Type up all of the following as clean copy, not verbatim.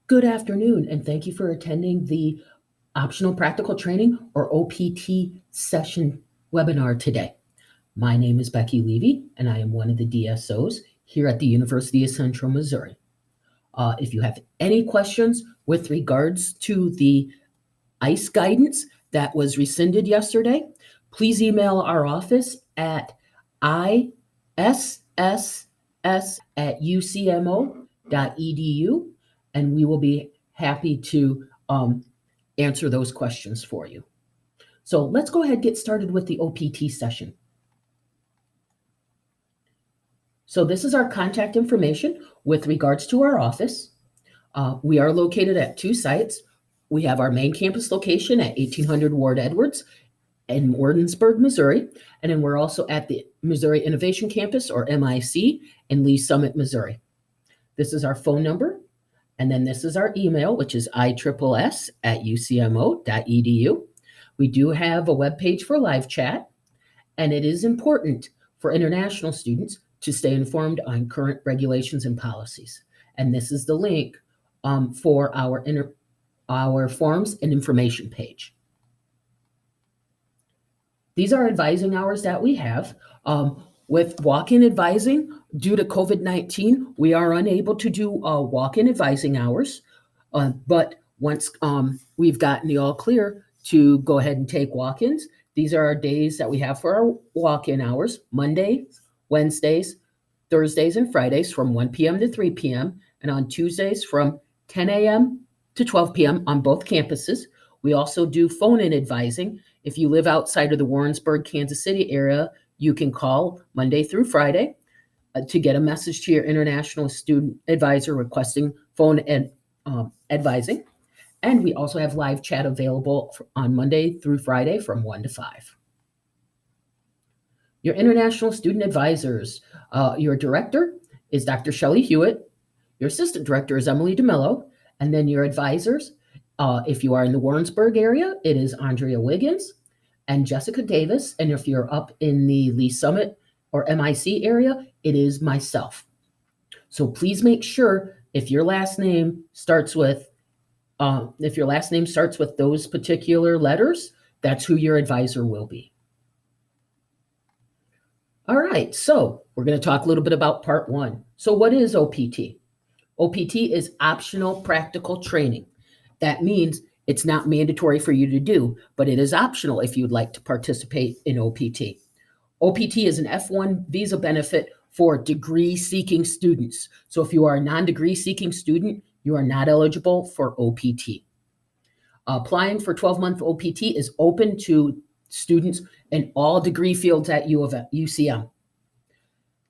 Good afternoon, and thank you for attending the Optional Practical Training or OPT session webinar today. My name is Becky Levy, and I am one of the DSOs here at the University of Central Missouri. If you have any questions with regards to the ICE guidance that was rescinded yesterday, please email our office at isss@ucmo.edu, and we will be happy to answer those questions for you. So let's go ahead and get started with the OPT session. So this is our contact information with regards to our office. We are located at two sites. We have our main campus location at 1800 Ward Edwards in Wardensburg, Missouri. And then we're also at the Missouri Innovation Campus, or MIC, in Lee Summit, Missouri. This is our phone number. And then this is our email, which is iSSS@ucmo.edu. We do have a webpage for live chat, and it is important for international students to stay informed on current regulations and policies. And this is the link for our forms and information page. These are advising hours that we have. With walk-in advising, due to COVID-19, we are unable to do walk-in advising hours. But once we've gotten the all clear to go ahead and take walk-ins, these are our days that we have for our walk-in hours: Mondays, Wednesdays, Thursdays, and Fridays from 1 p.m. to 3 p.m. and on Tuesdays from 10 a.m. to 12 p.m. on both campuses. We also do phone-in advising. If you live outside of the Warrensburg, Kansas City area, you can call Monday through Friday to get a message to your international student advisor requesting phone and advising. And we also have live chat available on Monday through Friday from 1 to 5. Your international student advisors, your director is Dr. Shelley Hewitt. Your assistant director is Emily DeMello. And then your advisors, if you are in the Warrensburg area, it is Andrea Wiggins and Jessica Davis. And if you're up in the Lee Summit or MIC area, it is myself. So please make sure if your last name starts with those particular letters, that's who your advisor will be. All right, so we're going to talk a little bit about part one. So what is OPT? OPT is optional practical training. That means it's not mandatory for you to do, but it is optional if you'd like to participate in OPT. OPT is an F1 visa benefit for degree-seeking students. So if you are a non-degree seeking student, you are not eligible for OPT. Applying for 12-month OPT is open to students in all degree fields at UCM.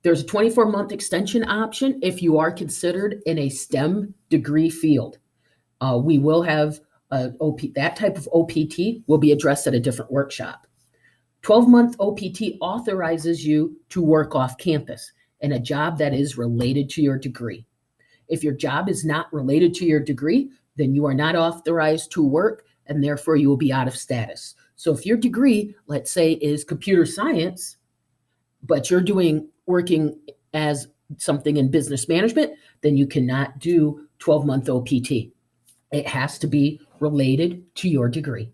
There's a 24-month extension option if you are considered in a STEM degree field. We will have that type of OPT will be addressed at a different workshop. 12-month OPT authorizes you to work off campus in a job that is related to your degree. If your job is not related to your degree, then you are not authorized to work, and therefore you will be out of status. So if your degree, let's say, is computer science, but you're working as something in business management, then you cannot do 12-month OPT. It has to be related to your degree.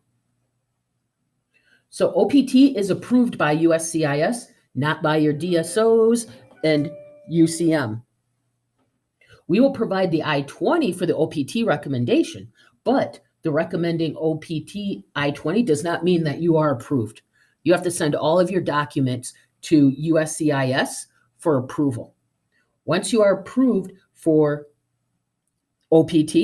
So OPT is approved by USCIS, not by your DSOs and UCM. We will provide the I-20 for the OPT recommendation, but the recommending OPT I-20 does not mean that you are approved. You have to send all of your documents to USCIS for approval. Once you are approved for OPT,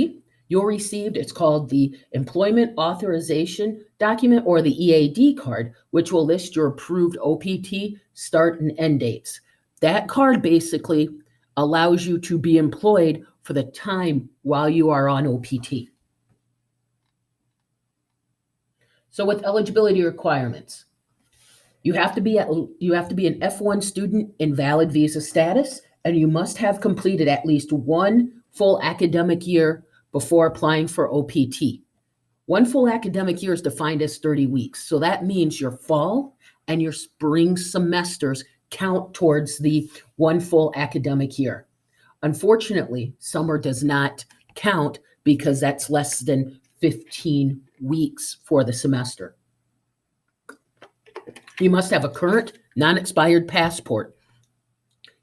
you'll receive, it's called the Employment Authorization Document, or the EAD card, which will list your approved OPT start and end dates. That card basically allows you to be employed for the time while you are on OPT. So with eligibility requirements, you have to be an F1 student in valid visa status, and you must have completed at least one full academic year before applying for OPT. One full academic year is defined as 30 weeks. So that means your fall and your spring semesters count towards the one full academic year. Unfortunately, summer does not count because that's less than 15 weeks for the semester. You must have a current, non-expired passport.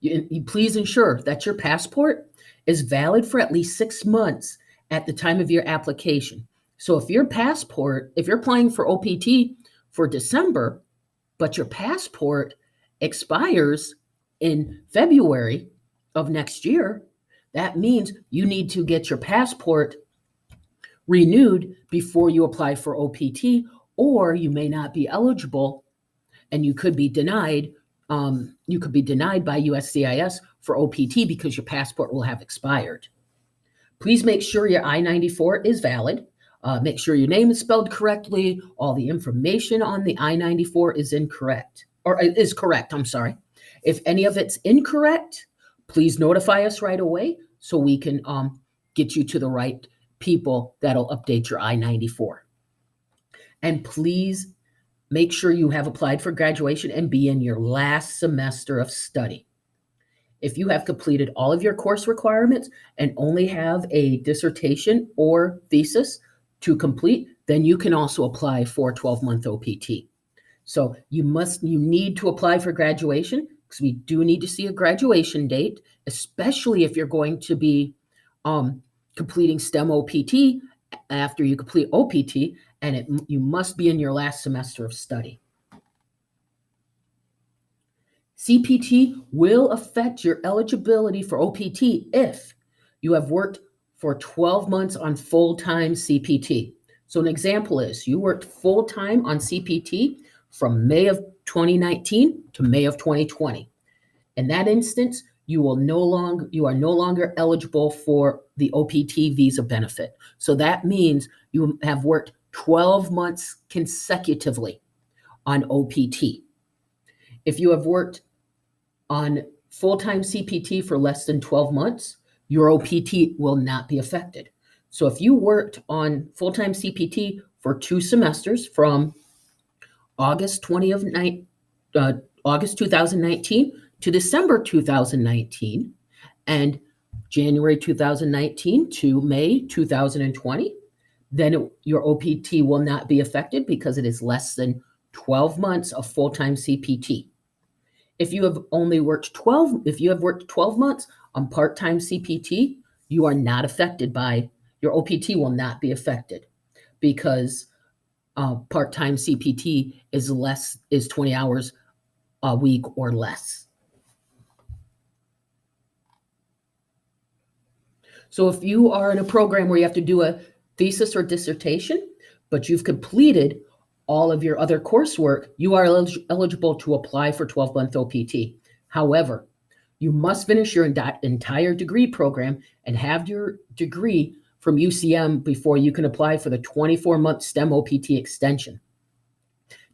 You please ensure that your passport is valid for at least 6 months at the time of your application. So if you're applying for OPT for December, but your passport expires in February of next year, that means you need to get your passport renewed before you apply for OPT, or you may not be eligible and you could be denied. You could be denied by USCIS for OPT because your passport will have expired. Please make sure your I-94 is valid. Make sure your name is spelled correctly. All the information on the I-94 is correct. I'm sorry. If any of it's incorrect, please notify us right away so we can get you to the right people that'll update your I-94. And please make sure you have applied for graduation and be in your last semester of study. If you have completed all of your course requirements and only have a dissertation or thesis to complete, then you can also apply for 12-month OPT. So you need to apply for graduation, because we do need to see a graduation date, especially if you're going to be completing STEM OPT after you complete OPT, and you must be in your last semester of study. CPT will affect your eligibility for OPT if you have worked for 12 months on full-time CPT. So an example is you worked full-time on CPT from May of 2019 to May of 2020. In that instance, you are no longer eligible for the OPT visa benefit. So that means you have worked 12 months consecutively on OPT. If you have worked on full-time CPT for less than 12 months, your OPT will not be affected. So if you worked on full-time CPT for 2 semesters from August 2019 to December 2019 and January 2019 to May 2020, then your OPT will not be affected because it is less than 12 months of full-time CPT. If you have worked 12 months on part-time CPT, you are not affected by your OPT will not be affected because part-time CPT is 20 hours a week or less. So if you are in a program where you have to do a thesis or dissertation, but you've completed all of your other coursework, you are eligible to apply for 12-month OPT. However, you must finish your entire degree program and have your degree from UCM before you can apply for the 24-month STEM OPT extension.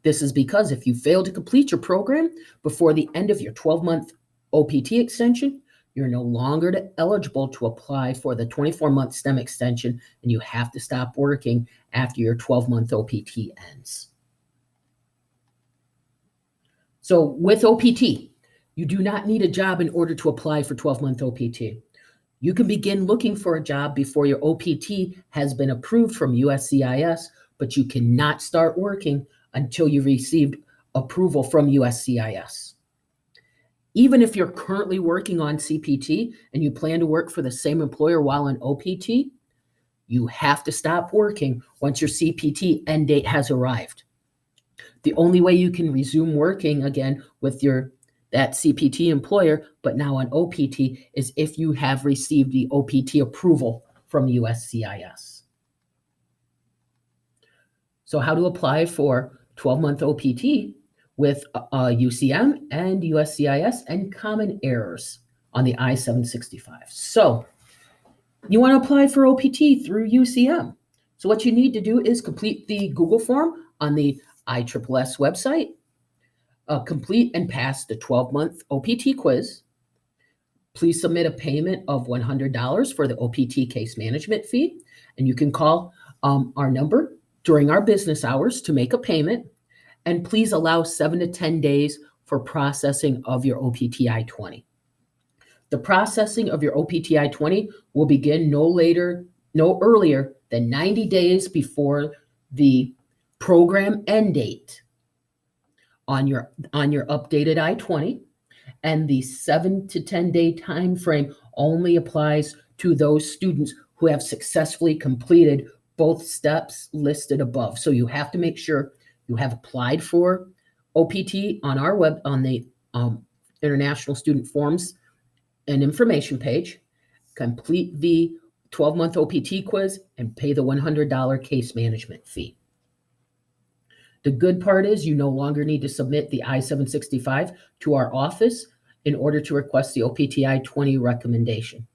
This is because if you fail to complete your program before the end of your 12-month OPT extension, you're no longer eligible to apply for the 24-month STEM extension, and you have to stop working after your 12-month OPT ends. So with OPT, you do not need a job in order to apply for 12-month OPT. You can begin looking for a job before your OPT has been approved from USCIS, but you cannot start working until you received approval from USCIS. Even if you're currently working on CPT and you plan to work for the same employer while on OPT, you have to stop working once your CPT end date has arrived. The only way you can resume working again with that CPT employer, but now on OPT, is if you have received the OPT approval from USCIS. So how to apply for 12-month OPT with UCM and USCIS and common errors on the I-765. So you want to apply for OPT through UCM. So what you need to do is complete the Google form on the ISSS website, complete and pass the 12-month OPT quiz. Please submit a payment of $100 for the OPT case management fee, and you can call our number during our business hours to make a payment. And please allow 7 to 10 days for processing of your OPT I-20. The processing of your OPT I-20 will begin no later no earlier than 90 days before the program end date on your updated I-20, and the 7 to 10 day time frame only applies to those students who have successfully completed both steps listed above. So you have to make sure you have applied for OPT on our web on the International Student Forms and Information page, complete the 12-month OPT quiz, and pay the $100 case management fee. The good part is you no longer need to submit the I-765 to our office in order to request the OPT I-20 recommendation.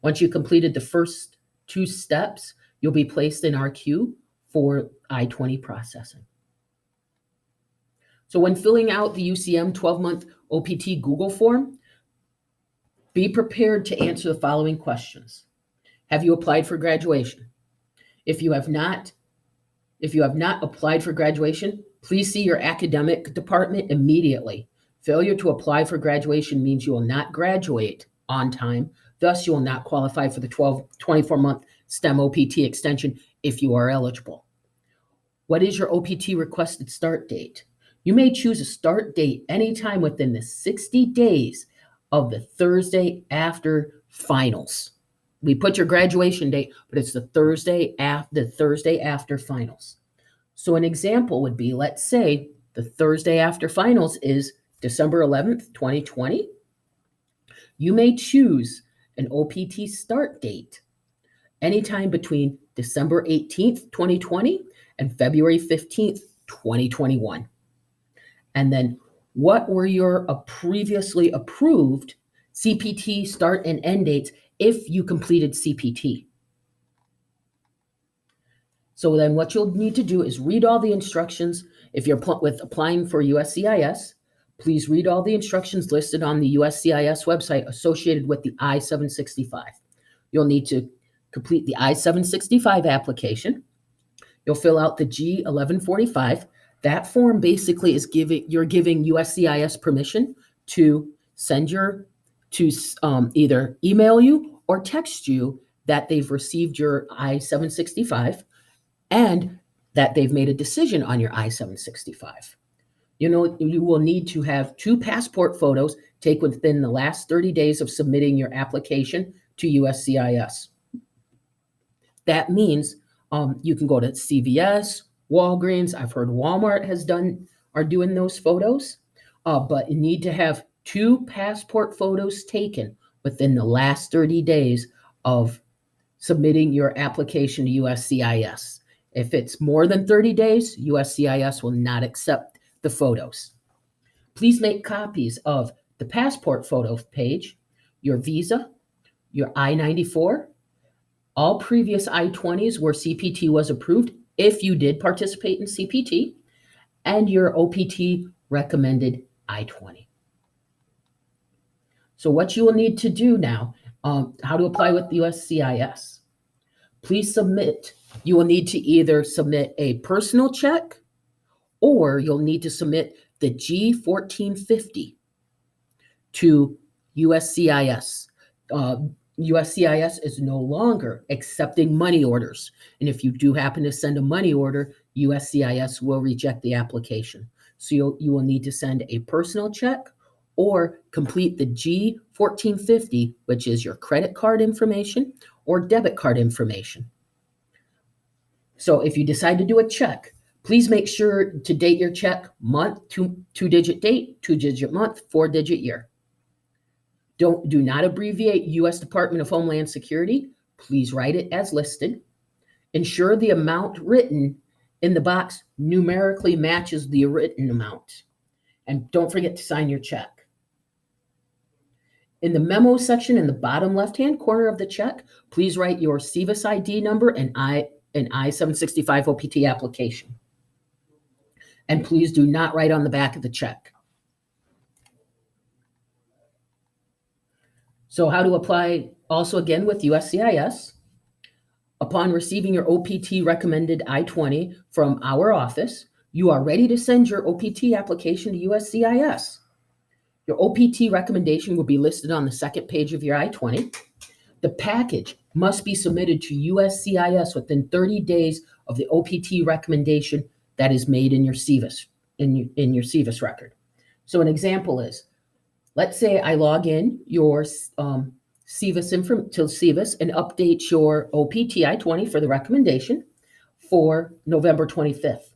Once you completed the first 2 steps, you'll be placed in our queue for I-20 processing. So when filling out the UCM 12-month OPT Google form, be prepared to answer the following questions. Have you applied for graduation? If you have not applied for graduation, please see your academic department immediately. Failure to apply for graduation means you will not graduate on time. Thus, you will not qualify for the 24-month STEM OPT extension if you are eligible. What is your OPT requested start date? You may choose a start date anytime within the 60 days of the Thursday after finals. We put your graduation date, but it's the Thursday after finals. So an example would be, let's say the Thursday after finals is December 11th, 2020. You may choose an OPT start date anytime between December 18th, 2020 and February 15th, 2021. And then what were your previously approved CPT start and end dates if you completed CPT? So then what you'll need to do is read all the instructions. If you're applying for USCIS, please read all the instructions listed on the USCIS website associated with the I-765. You'll need to complete the I-765 application. You'll fill out the G-1145. That form basically is you're giving USCIS permission to either email you or text you that they've received your I-765 and that they've made a decision on your I-765. You will need to have 2 passport photos taken within the last 30 days of submitting your application to USCIS. That means you can go to CVS, Walgreens. I've heard Walmart are doing those photos, but you need to have 2 passport photos taken within the last 30 days of submitting your application to USCIS. If it's more than 30 days, USCIS will not accept the photos. Please make copies of the passport photo page, your visa, your I-94, all previous I-20s where CPT was approved, if you did participate in CPT, and your OPT recommended I-20. So what you will need to do now, how to apply with USCIS. You will need to either submit a personal check or you'll need to submit the G-1450 to USCIS. USCIS is no longer accepting money orders. And if you do happen to send a money order, USCIS will reject the application. So you will need to send a personal check or complete the G-1450, which is your credit card information or debit card information. So if you decide to do a check, please make sure to date your check month, two-digit date, 2-digit month, 4-digit year. Do not abbreviate U.S. Department of Homeland Security. Please write it as listed. Ensure the amount written in the box numerically matches the written amount. And don't forget to sign your check. In the memo section in the bottom left-hand corner of the check, please write your SEVIS ID number and I-765 OPT application. And please do not write on the back of the check. So how to apply also again with USCIS. Upon receiving your OPT recommended I-20 from our office, you are ready to send your OPT application to USCIS. Your OPT recommendation will be listed on the second page of your I-20. The package must be submitted to USCIS within 30 days of the OPT recommendation that is made in your CVIS, in your CVIS record. So an example is, let's say I log in your CVIS to CVIS and update your OPT I-20 for the recommendation for November 25th.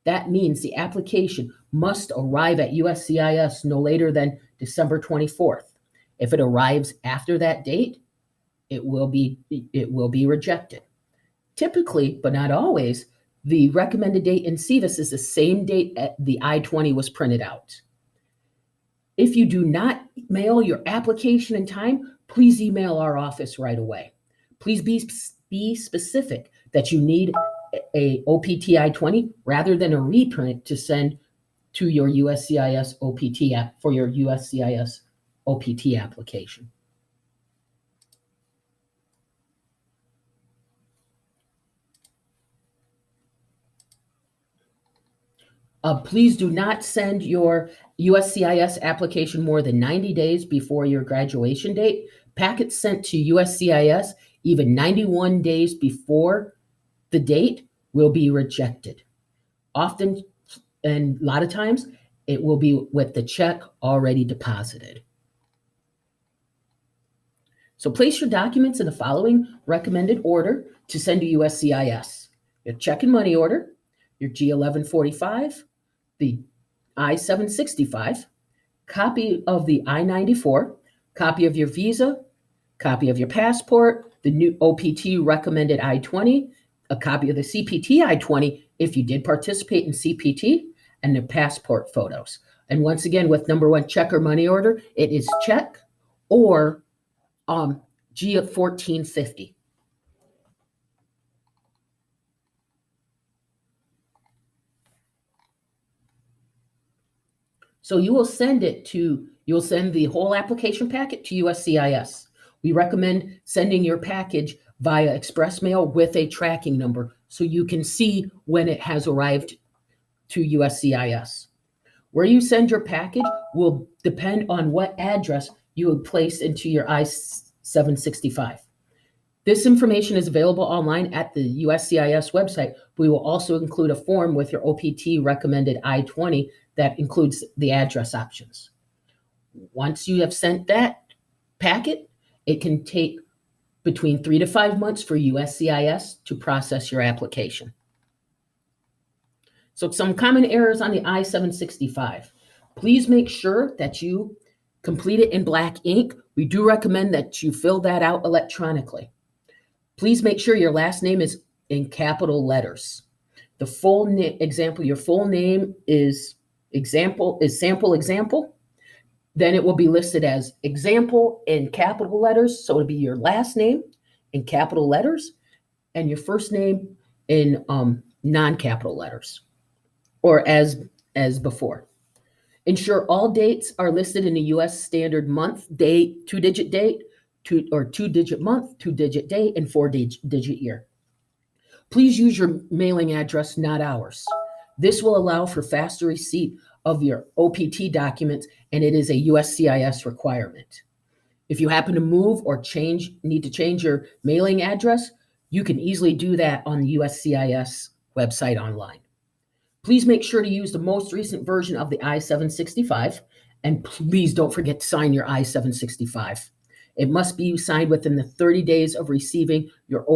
That means the application must arrive at USCIS no later than December 24th. If it arrives after that date, it will be rejected. Typically, but not always, the recommended date in CVIS is the same date the I-20 was printed out. If you do not mail your application in time, please email our office right away. Please be specific that you need a OPT I-20 rather than a reprint to send to your USCIS OPT app for your USCIS OPT application. Please do not send your USCIS application more than 90 days before your graduation date. Packets sent to USCIS even 91 days before the date will be rejected. Often, and a lot of times, it will be with the check already deposited. So place your documents in the following recommended order to send to USCIS. Your check and money order, your G1145, the I-765, copy of the I-94, copy of your visa, copy of your passport, the new OPT recommended I-20, a copy of the CPT I-20 if you did participate in CPT, and the passport photos. And once again, with number one check or money order, it is check or G of 1450. So you'll send the whole application packet to USCIS. We recommend sending your package via express mail with a tracking number so you can see when it has arrived to USCIS. Where you send your package will depend on what address you would place into your I-765. This information is available online at the USCIS website. We will also include a form with your OPT recommended I-20 that includes the address options. Once you have sent that packet, it can take between 3 to 5 months for USCIS to process your application. So some common errors on the I-765. Please make sure that you complete it in black ink. We do recommend that you fill that out electronically. Please make sure your last name is in capital letters. The full example, your full name is sample example. Then it will be listed as example in capital letters. So it'll be your last name in capital letters and your first name in non-capital letters, or as before. Ensure all dates are listed in the U.S. standard month, date, 2-digit date, 2-digit month, 2-digit date, and 4-digit year. Please use your mailing address, not ours. This will allow for faster receipt of your OPT documents, and it is a USCIS requirement. If you happen to move or need to change your mailing address, you can easily do that on the USCIS website online. Please make sure to use the most recent version of the I-765, and please don't forget to sign your I-765. It must be signed within the 30 days of receiving your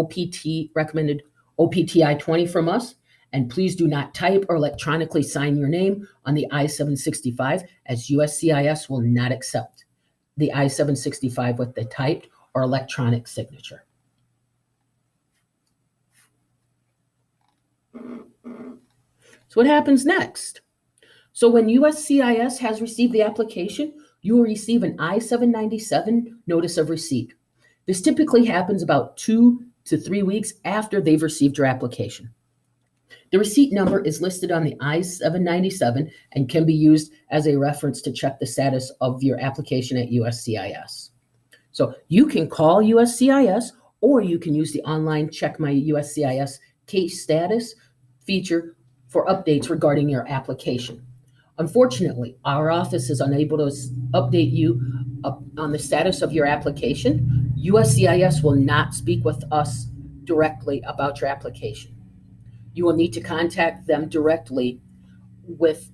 recommended OPT I-20 from us, and please do not type or electronically sign your name on the I-765, as USCIS will not accept the I-765 with the typed or electronic signature. So what happens next? So when USCIS has received the application, you will receive an I-797 notice of receipt. This typically happens about 2 to 3 weeks after they've received your application. The receipt number is listed on the I-797 and can be used as a reference to check the status of your application at USCIS. So you can call USCIS, or you can use the online Check My USCIS case status feature for updates regarding your application. Unfortunately, our office is unable to update you on the status of your application. USCIS will not speak with us directly about your application. You will need to contact them directly with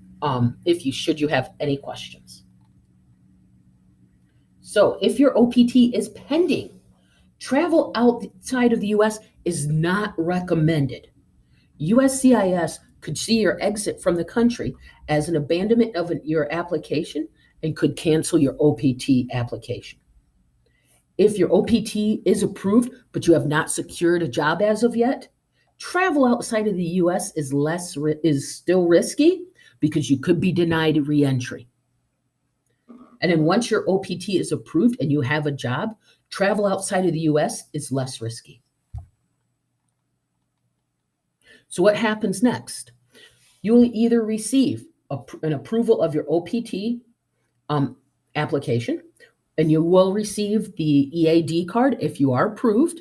if you should you have any questions. So if your OPT is pending, travel outside of the US is not recommended. USCIS could see your exit from the country as an abandonment of your application and could cancel your OPT application. If your OPT is approved but you have not secured a job as of yet, travel outside of the US is still risky because you could be denied re-entry. And then once your OPT is approved and you have a job, travel outside of the US is less risky. So what happens next? You will either receive an approval of your OPT application, and you will receive the EAD card if you are approved,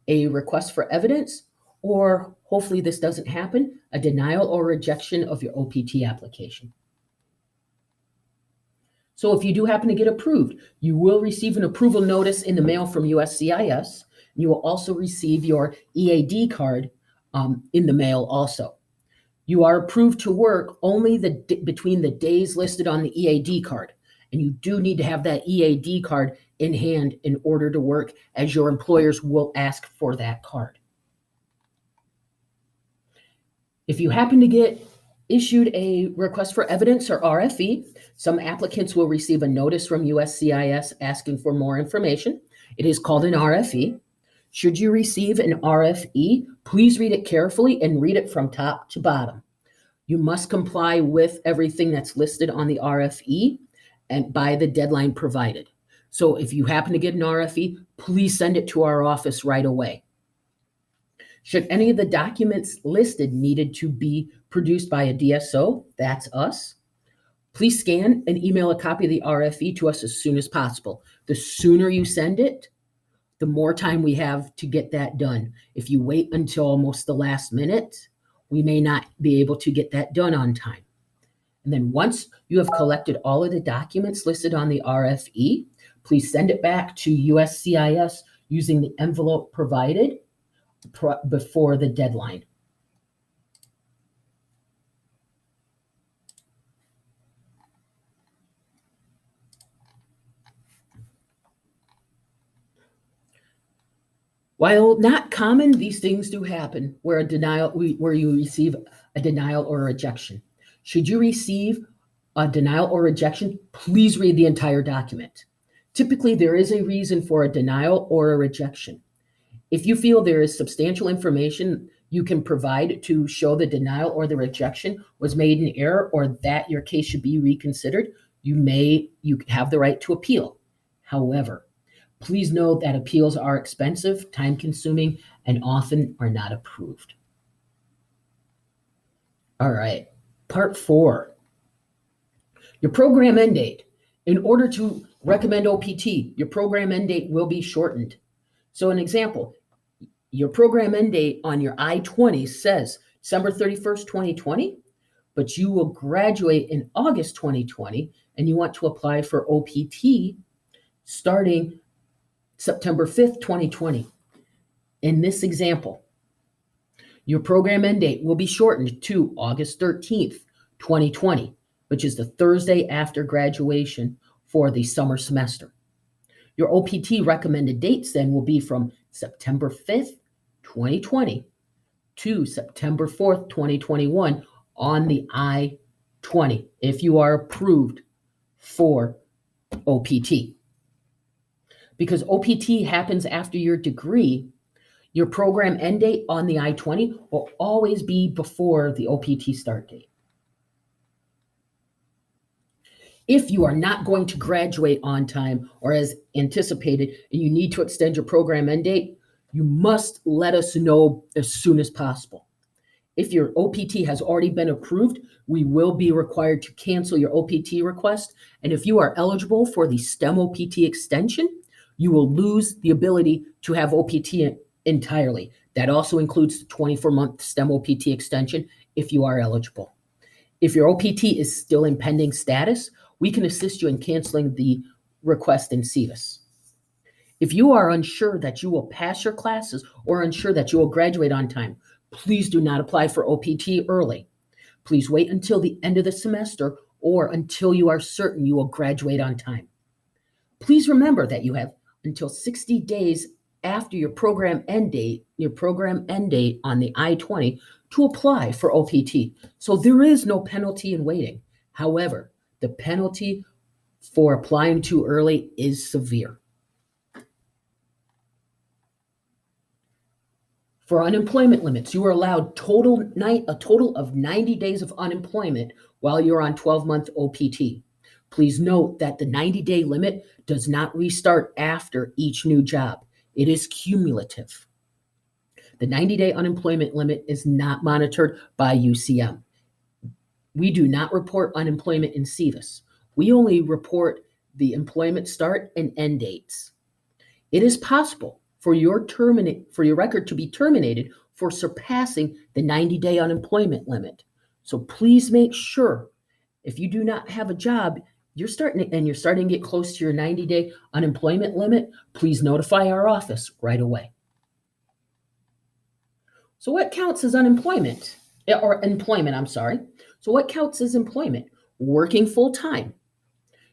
a request for evidence, or hopefully this doesn't happen, a denial or rejection of your OPT application. So if you do happen to get approved, you will receive an approval notice in the mail from USCIS. You will also receive your EAD card in the mail also. You are approved to work only between the days listed on the EAD card. And you do need to have that EAD card in hand in order to work, as your employers will ask for that card. If you happen to get issued a request for evidence or RFE, some applicants will receive a notice from USCIS asking for more information. It is called an RFE. Should you receive an RFE, please read it carefully and read it from top to bottom. You must comply with everything that's listed on the RFE and by the deadline provided. So if you happen to get an RFE, please send it to our office right away. Should any of the documents listed needed to be produced by a DSO, that's us, please scan and email a copy of the RFE to us as soon as possible. The sooner you send it, the more time we have to get that done. If you wait until almost the last minute, we may not be able to get that done on time. And then once you have collected all of the documents listed on the RFE, please send it back to USCIS using the envelope provided before the deadline. While not common, these things do happen where you receive a denial or a rejection. Should you receive a denial or rejection, please read the entire document. Typically, there is a reason for a denial or a rejection. If you feel there is substantial information you can provide to show the denial or the rejection was made in error or that your case should be reconsidered, you have the right to appeal. However, please note that appeals are expensive, time-consuming, and often are not approved. All right, part 4. Your program end date. In order to recommend OPT, your program end date will be shortened. So an example, your program end date on your I-20 says December 31st, 2020, but you will graduate in August 2020 and you want to apply for OPT starting September 5th, 2020. In this example, your program end date will be shortened to August 13th, 2020, which is the Thursday after graduation for the summer semester. Your OPT recommended dates then will be from September 5th, 2020 to September 4th, 2021 on the I-20 if you are approved for OPT. Because OPT happens after your degree, your program end date on the I-20 will always be before the OPT start date. If you are not going to graduate on time or as anticipated, and you need to extend your program end date, you must let us know as soon as possible. If your OPT has already been approved, we will be required to cancel your OPT request. And if you are eligible for the STEM OPT extension, you will lose the ability to have OPT entirely. That also includes the 24-month STEM OPT extension if you are eligible. If your OPT is still in pending status, we can assist you in canceling the request in CEVIS. If you are unsure that you will pass your classes or unsure that you will graduate on time, please do not apply for OPT early. Please wait until the end of the semester or until you are certain you will graduate on time. Please remember that you have until 60 days after your program end date on the I-20 to apply for OPT. So there is no penalty in waiting. However, the penalty for applying too early is severe. For unemployment limits, you are allowed a total of 90 days of unemployment while you're on 12-month OPT. Please note that the 90-day limit does not restart after each new job. It is cumulative. The 90-day unemployment limit is not monitored by UCM. We do not report unemployment in SEVIS. We only report the employment start and end dates. It is possible for your record to be terminated for surpassing the 90-day unemployment limit. So please make sure if you do not have a job, you're starting to get close to your 90-day unemployment limit, please notify our office right away. So what counts as unemployment? Or employment, I'm sorry. So what counts as employment? Working full-time.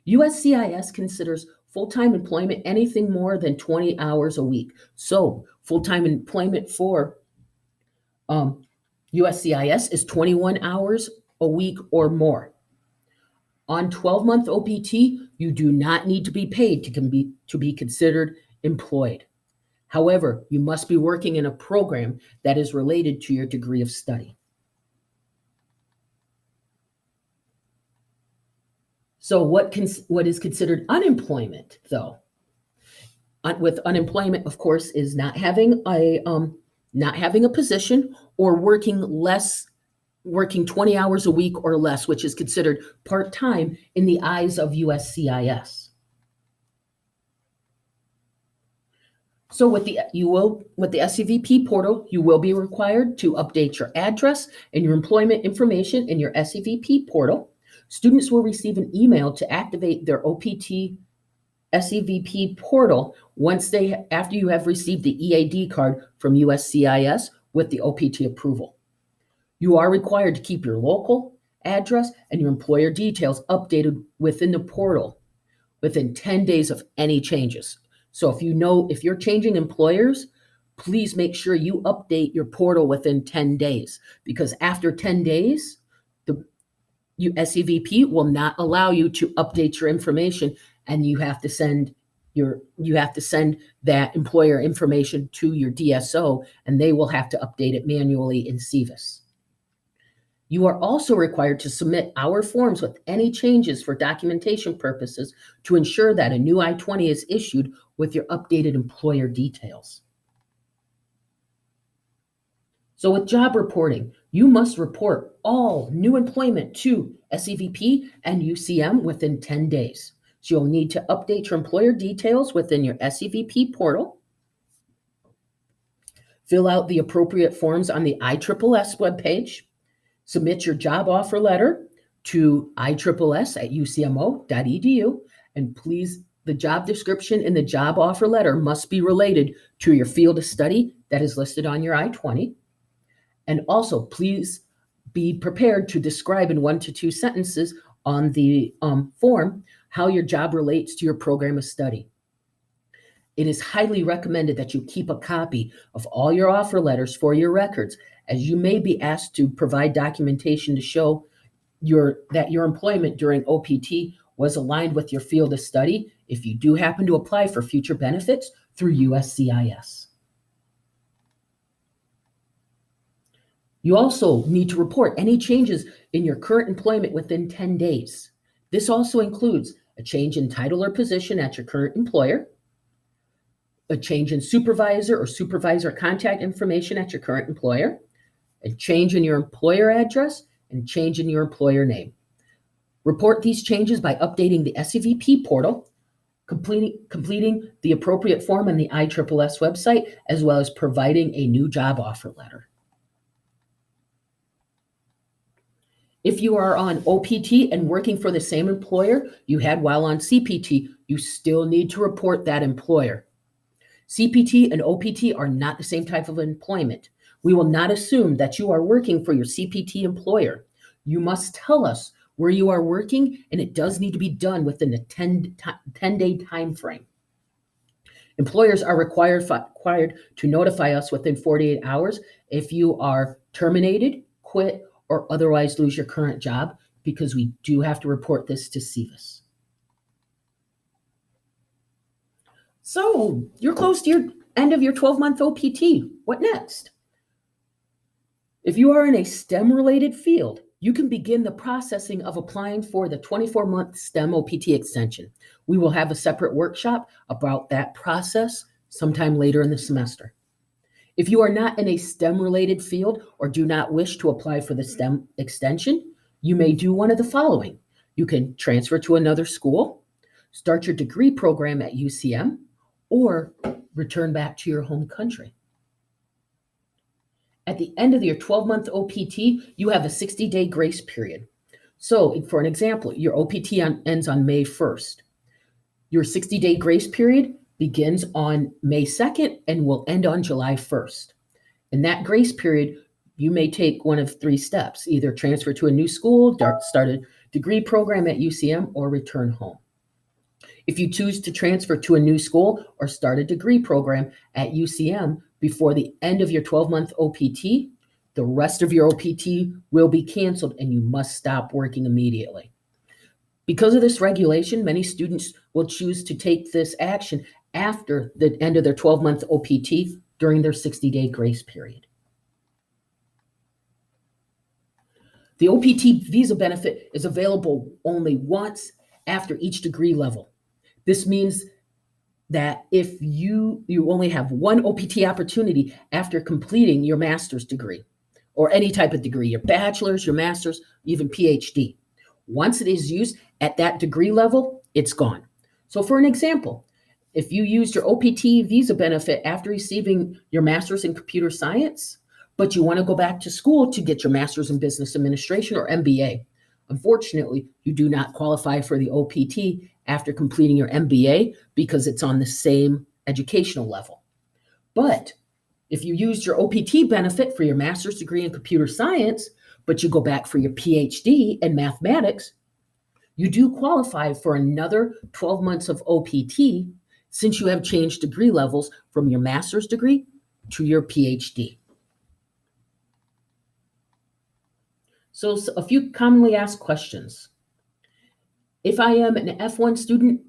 USCIS considers full-time employment anything more than 20 hours a week. So full-time employment for USCIS is 21 hours a week or more. On 12-month OPT, you do not need to be paid to be considered employed. However, you must be working in a program that is related to your degree of study. So what is considered unemployment, though? With unemployment, of course, is not having a position or working 20 hours a week or less, which is considered part-time in the eyes of USCIS. So with the SEVP portal, you will be required to update your address and your employment information in your SEVP portal. Students will receive an email to activate their OPT SEVP portal after you have received the EAD card from USCIS with the OPT approval. You are required to keep your local address and your employer details updated within the portal within 10 days of any changes. So if you're changing employers, please make sure you update your portal within 10 days, because after 10 days, the SEVP will not allow you to update your information, and you have to send that employer information to your DSO, and they will have to update it manually in SEVIS. You are also required to submit our forms with any changes for documentation purposes to ensure that a new I-20 is issued with your updated employer details. So with job reporting, you must report all new employment to SEVP and UCM within 10 days. So you'll need to update your employer details within your SEVP portal, fill out the appropriate forms on the ISSS webpage, submit your job offer letter to iSSS@ucmo.edu, and please, the job description in the job offer letter must be related to your field of study that is listed on your I-20. And also, please be prepared to describe in 1 to 2 sentences on the form how your job relates to your program of study. It is highly recommended that you keep a copy of all your offer letters for your records, as you may be asked to provide documentation to show that your employment during OPT was aligned with your field of study if you do happen to apply for future benefits through USCIS. You also need to report any changes in your current employment within 10 days. This also includes a change in title or position at your current employer, a change in supervisor or supervisor contact information at your current employer, a change in your employer address, and change in your employer name. Report these changes by updating the SEVP portal, completing the appropriate form on the ISSS website, as well as providing a new job offer letter. If you are on OPT and working for the same employer you had while on CPT, you still need to report that employer. CPT and OPT are not the same type of employment. We will not assume that you are working for your CPT employer. You must tell us where you are working, and it does need to be done within the 10-day time frame. Employers are required to notify us within 48 hours if you are terminated, quit, or otherwise lose your current job, because we do have to report this to SEVIS. So you're close to your end of your 12-month OPT. What next? If you are in a STEM-related field, you can begin the processing of applying for the 24-month STEM OPT extension. We will have a separate workshop about that process sometime later in the semester. If you are not in a STEM-related field or do not wish to apply for the STEM extension, you may do one of the following. You can transfer to another school, start your degree program at UCM, or return back to your home country. At the end of your 12-month OPT, you have a 60-day grace period. So, for an example, your OPT ends on May 1st. Your 60-day grace period begins on May 2nd and will end on July 1st. In that grace period, you may take one of three steps: either transfer to a new school, start a degree program at UCM, or return home. If you choose to transfer to a new school or start a degree program at UCM before the end of your 12-month OPT, the rest of your OPT will be canceled and you must stop working immediately. Because of this regulation, many students will choose to take this action after the end of their 12-month OPT during their 60-day grace period. The OPT visa benefit is available only once after each degree level. This means that if you only have one OPT opportunity after completing your master's degree or any type of degree, your bachelor's, your master's, even PhD. Once it is used at that degree level, it's gone. So for an example, if you used your OPT visa benefit after receiving your master's in computer science, but you want to go back to school to get your master's in business administration or MBA, unfortunately, you do not qualify for the OPT after completing your MBA because it's on the same educational level. But if you used your OPT benefit for your master's degree in computer science, but you go back for your PhD in mathematics, you do qualify for another 12 months of OPT since you have changed degree levels from your master's degree to your PhD. So a few commonly asked questions. If I am an F1 student,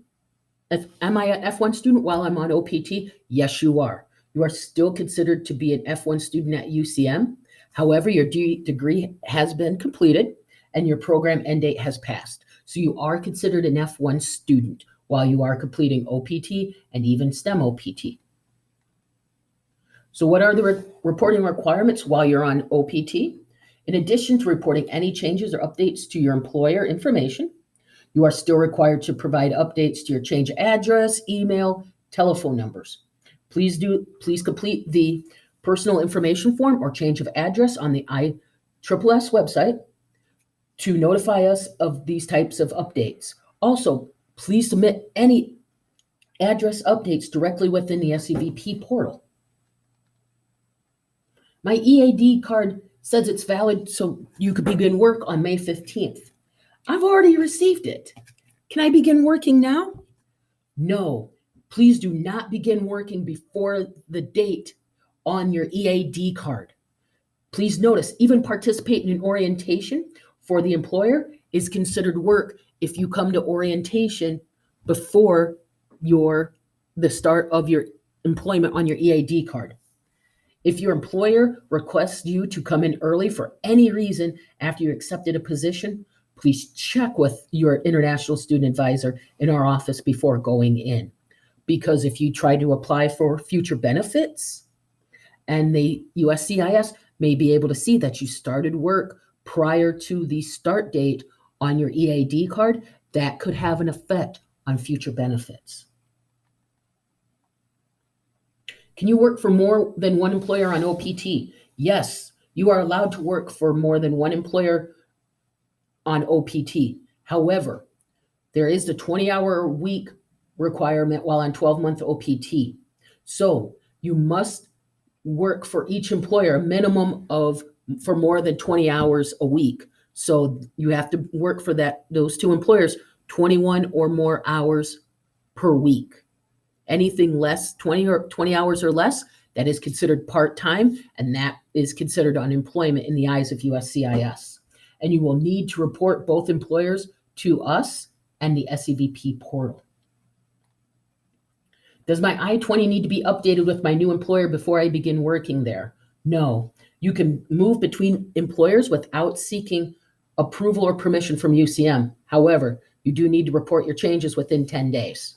am I an F1 student while I'm on OPT? Yes, you are. You are still considered to be an F1 student at UCM. However, your degree has been completed and your program end date has passed. So you are considered an F1 student while you are completing OPT and even STEM OPT. So what are the reporting requirements while you're on OPT? In addition to reporting any changes or updates to your employer information, you are still required to provide updates to your change of address, email, telephone numbers. Please complete the personal information form or change of address on the ISSS website to notify us of these types of updates. Also, please submit any address updates directly within the SEVP portal. My EAD card says it's valid so you could begin work on May 15th. I've already received it. Can I begin working now? No, please do not begin working before the date on your EAD card. Please notice, even participating in orientation for the employer is considered work if you come to orientation before the start of your employment on your EAD card. If your employer requests you to come in early for any reason after you accepted a position, please check with your international student advisor in our office before going in. Because if you try to apply for future benefits, and the USCIS may be able to see that you started work prior to the start date on your EAD card, that could have an effect on future benefits. Can you work for more than one employer on OPT? Yes, you are allowed to work for more than one employer on OPT. However, there is the 20-hour week requirement while on 12-month OPT. So you must work for each employer a minimum of for more than 20 hours a week. So you have to work for those two employers 21 or more hours per week. Anything less 20 hours or less, that is considered part-time, and that is considered unemployment in the eyes of USCIS. And you will need to report both employers to us and the SEVP portal. Does my I-20 need to be updated with my new employer before I begin working there? No. You can move between employers without seeking approval or permission from UCM. However, you do need to report your changes within 10 days.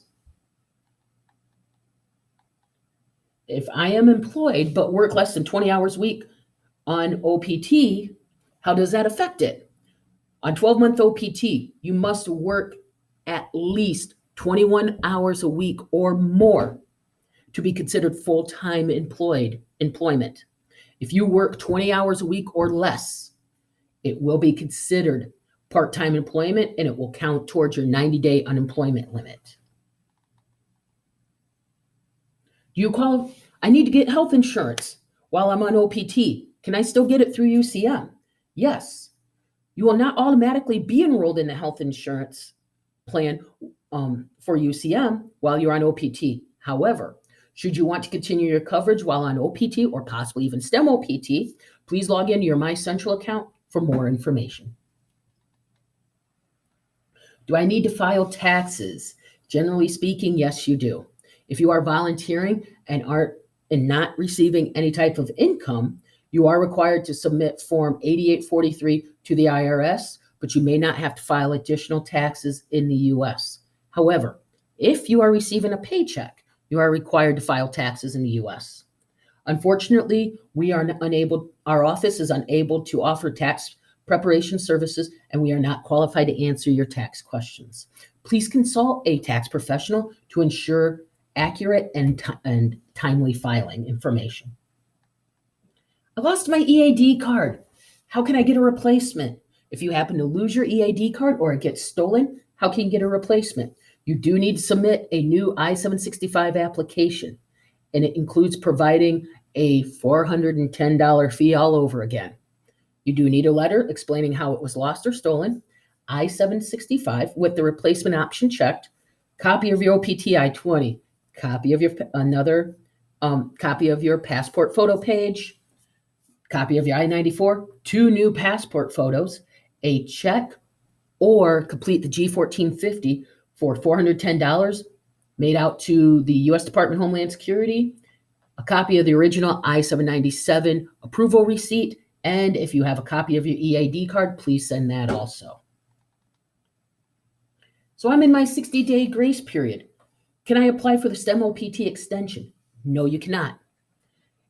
If I am employed but work less than 20 hours a week on OPT, how does that affect it? On 12-month OPT, you must work at least 21 hours a week or more to be considered full-time employment. If you work 20 hours a week or less, it will be considered part-time employment and it will count towards your 90-day unemployment limit. I need to get health insurance while I'm on OPT. Can I still get it through UCM? Yes. You will not automatically be enrolled in the health insurance plan for UCM while you're on OPT. However, should you want to continue your coverage while on OPT or possibly even STEM OPT, please log into your MyCentral account for more information. Do I need to file taxes? Generally speaking, yes, you do. If you are volunteering and not receiving any type of income, you are required to submit Form 8843 to the IRS, but you may not have to file additional taxes in the U.S. However, if you are receiving a paycheck, you are required to file taxes in the U.S. Unfortunately, our office is unable to offer tax preparation services, and we are not qualified to answer your tax questions. Please consult a tax professional to ensure accurate and timely filing information. I lost my EAD card. How can I get a replacement? If you happen to lose your EAD card or it gets stolen, how can you get a replacement? You do need to submit a new I-765 application, and it includes providing a $410 fee all over again. You do need a letter explaining how it was lost or stolen, I-765 with the replacement option checked, copy of your OPT I-20, copy of your passport photo page, copy of your I-94, 2 new passport photos, a check, or complete the G1450 for $410 made out to the U.S. Department of Homeland Security, a copy of the original I-797 approval receipt, and if you have a copy of your EAD card, please send that also. So I'm in my 60-day grace period. Can I apply for the STEM OPT extension? No, you cannot.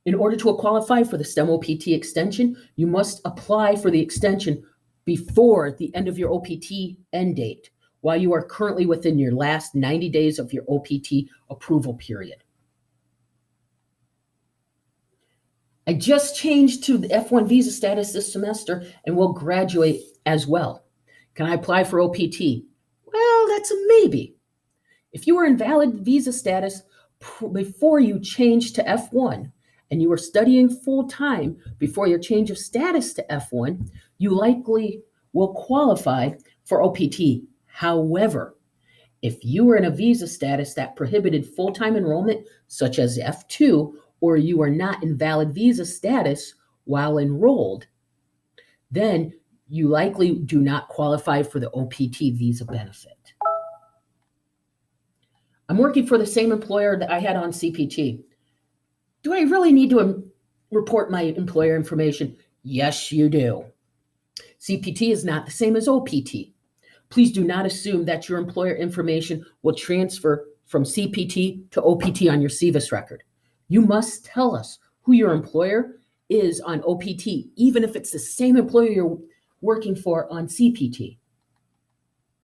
In order to qualify for the STEM OPT extension, you must apply for the extension before the end of your OPT end date, while you are currently within your last 90 days of your OPT approval period. I just changed to the F1 visa status this semester and will graduate as well. Can I apply for OPT? Well, that's a maybe. If you were in valid visa status before you changed to F1 and you were studying full-time before your change of status to F1, you likely will qualify for OPT. However, if you were in a visa status that prohibited full-time enrollment, such as F2, or you are not in valid visa status while enrolled, then you likely do not qualify for the OPT visa benefit. I'm working for the same employer that I had on CPT. Do I really need to report my employer information? Yes, you do. CPT is not the same as OPT. Please do not assume that your employer information will transfer from CPT to OPT on your CVIS record. You must tell us who your employer is on OPT, even if it's the same employer you're working for on CPT.